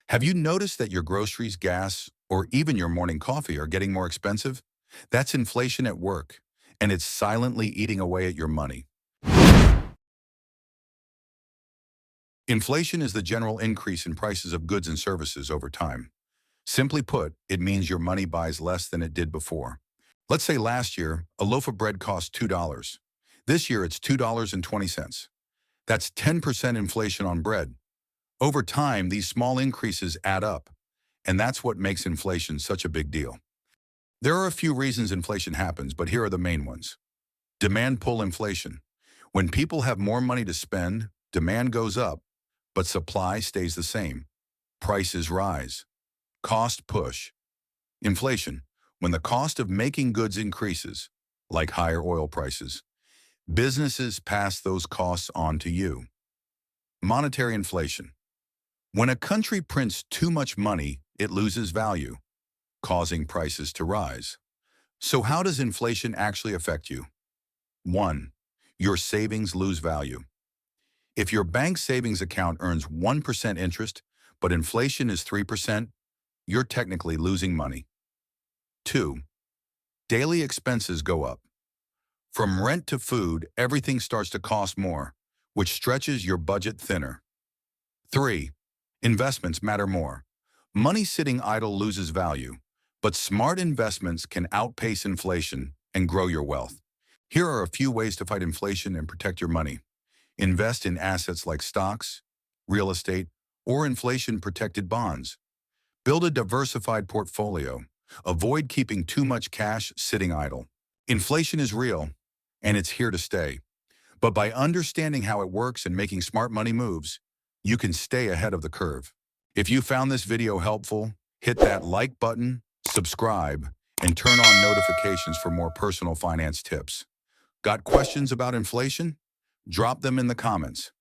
Have you noticed that your groceries, gas, or even your morning coffee are getting more expensive? That's inflation at work, and it's silently eating away at your money. Inflation is the general increase in prices of goods and services over time. Simply put, it means your money buys less than it did before. Let's say last year, a loaf of bread cost $2. This year, it's $2.20. That's 10% inflation on bread. Over time, these small increases add up, and that's what makes inflation such a big deal. There are a few reasons inflation happens, but here are the main ones. Demand pull inflation. When people have more money to spend, demand goes up, but supply stays the same. Prices rise. Cost push. Inflation. When the cost of making goods increases, like higher oil prices, businesses pass those costs on to you. Monetary inflation. When a country prints too much money, it loses value, causing prices to rise. So how does inflation actually affect you? 1. Your savings lose value. If your bank savings account earns 1% interest, but inflation is 3%, you're technically losing money. 2. Daily expenses go up. From rent to food, everything starts to cost more, which stretches your budget thinner. 3. Investments matter more. Money sitting idle loses value, but smart investments can outpace inflation and grow your wealth. Here are a few ways to fight inflation and protect your money. Invest in assets like stocks, real estate, or inflation-protected bonds. Build a diversified portfolio. Avoid keeping too much cash sitting idle. Inflation is real, and it's here to stay. But by understanding how it works and making smart money moves, you can stay ahead of the curve. If you found this video helpful, hit that like button, subscribe, and turn on notifications for more personal finance tips. Got questions about inflation? Drop them in the comments.